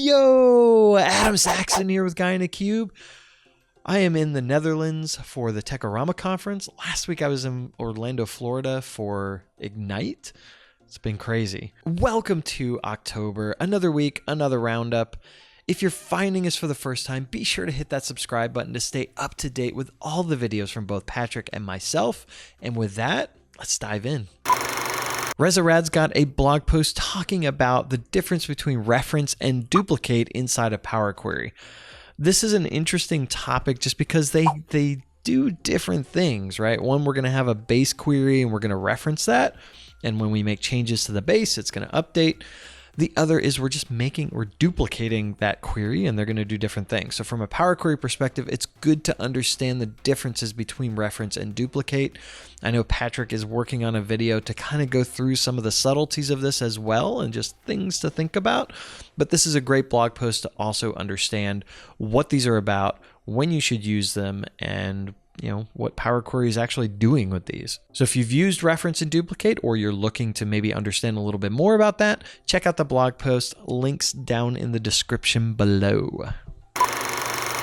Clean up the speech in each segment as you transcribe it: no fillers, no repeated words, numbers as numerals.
Yo, Adam Saxon here with GuyInACube. I am in the Netherlands for the Techorama conference. Last week I was in Orlando, Florida for Ignite. It's been crazy. Welcome to October, another week, another roundup. If you're finding us for the first time, be sure to hit that subscribe button to stay up to date with all the videos from both Patrick and myself. And with that, let's dive in. RezaRad's got a blog post talking about the difference between reference and duplicate inside of Power Query. This is an interesting topic just because they do different things, right? One, we're going to have a base query and we're going to reference that. And when we make changes to the base, it's going to update. The other is we're duplicating that query and they're going to do different things. So from a Power Query perspective, it's good to understand the differences between reference and duplicate. I know Patrick is working on a video to kind of go through some of the subtleties of this as well and just things to think about. But this is a great blog post to also understand what these are about, when you should use them, and what Power Query is actually doing with these. So if you've used reference and duplicate, or you're looking to maybe understand a little bit more about that, check out the blog post, links down in the description below.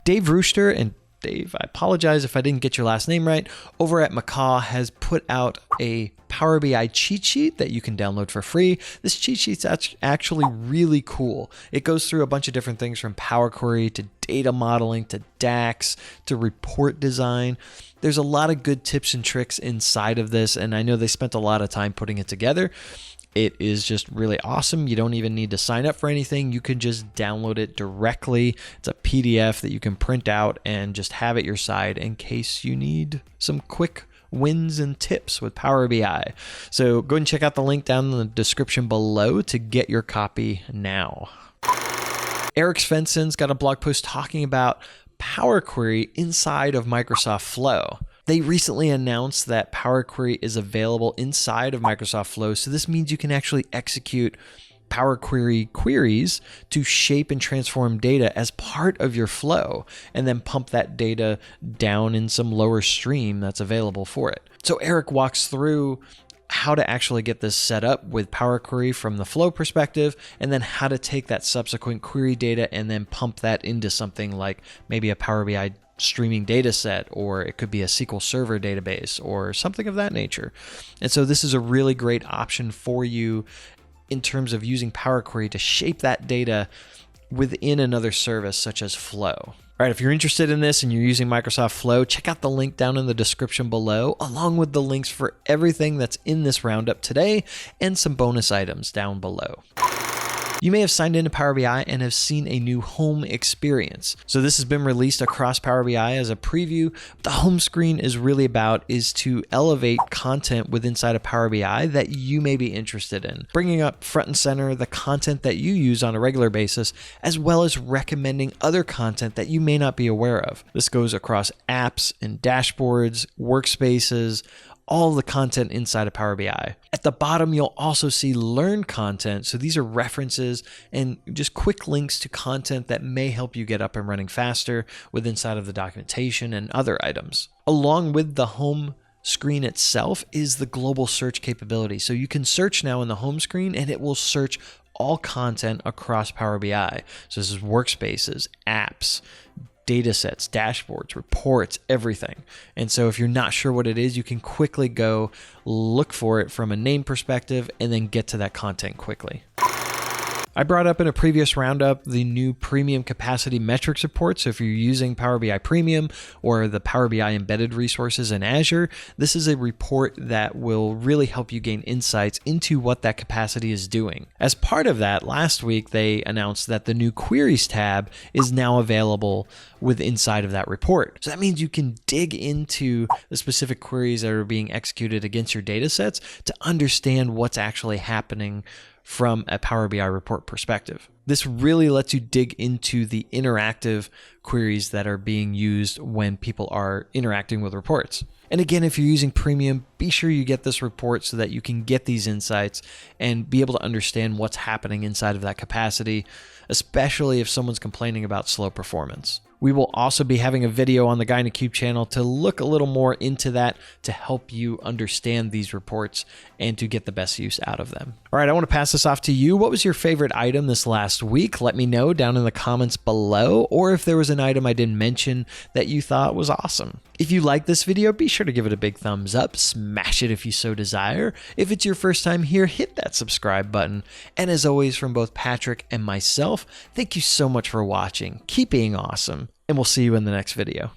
Dave Rooster, and Dave, I apologize if I didn't get your last name right, over at Macaw has put out a Power BI cheat sheet that you can download for free. This cheat sheet's actually really cool. It goes through a bunch of different things from Power Query to data modeling to DAX to report design. There's a lot of good tips and tricks inside of this, and I know they spent a lot of time putting it together. It is just really awesome. You don't even need to sign up for anything. You can just download it directly. It's a PDF that you can print out and just have at your side in case you need some quick wins and tips with Power BI. So go ahead and check out the link down in the description below to get your copy now. Eric Svensson's got a blog post talking about Power Query inside of Microsoft Flow. They recently announced that Power Query is available inside of Microsoft Flow, so this means you can actually execute Power Query queries to shape and transform data as part of your flow, and then pump that data down in some lower stream that's available for it. So Eric walks through how to actually get this set up with Power Query from the flow perspective, and then how to take that subsequent query data and then pump that into something like maybe a Power BI streaming data set, or it could be a SQL Server database or something of that nature. And so this is a really great option for you in terms of using Power Query to shape that data within another service such as Flow. All right, if you're interested in this and you're using Microsoft Flow, check out the link down in the description below, along with the links for everything that's in this roundup today and some bonus items down below. You may have signed into Power BI and have seen a new home experience. So this has been released across Power BI as a preview. The home screen is really is to elevate content within inside of Power BI that you may be interested in, bringing up front and center the content that you use on a regular basis, as well as recommending other content that you may not be aware of. This goes across apps and dashboards, workspaces, all the content inside of Power BI. At the bottom, you'll also see learn content. So these are references and just quick links to content that may help you get up and running faster with inside of the documentation and other items. Along with the home screen itself is the global search capability. So you can search now in the home screen and it will search all content across Power BI. So this is workspaces, apps, data sets, dashboards, reports, everything. And so if you're not sure what it is, you can quickly go look for it from a name perspective and then get to that content quickly. I brought up in a previous roundup the new Premium Capacity Metrics report. So if you're using Power BI Premium or the Power BI embedded resources in Azure, this is a report that will really help you gain insights into what that capacity is doing. As part of that, last week they announced that the new Queries tab is now available with inside of that report. So that means you can dig into the specific queries that are being executed against your data sets to understand what's actually happening from a Power BI report perspective. This really lets you dig into the interactive queries that are being used when people are interacting with reports. And again, if you're using Premium, be sure you get this report so that you can get these insights and be able to understand what's happening inside of that capacity, especially if someone's complaining about slow performance. We will also be having a video on the GuyInACube channel to look a little more into that to help you understand these reports and to get the best use out of them. All right, I want to pass this off to you. What was your favorite item this last week? Let me know down in the comments below, or if there was an item I didn't mention that you thought was awesome. If you like this video, be sure to give it a big thumbs up, smash it if you so desire. If it's your first time here, hit that subscribe button. And as always, from both Patrick and myself, thank you so much for watching. Keep being awesome, and we'll see you in the next video.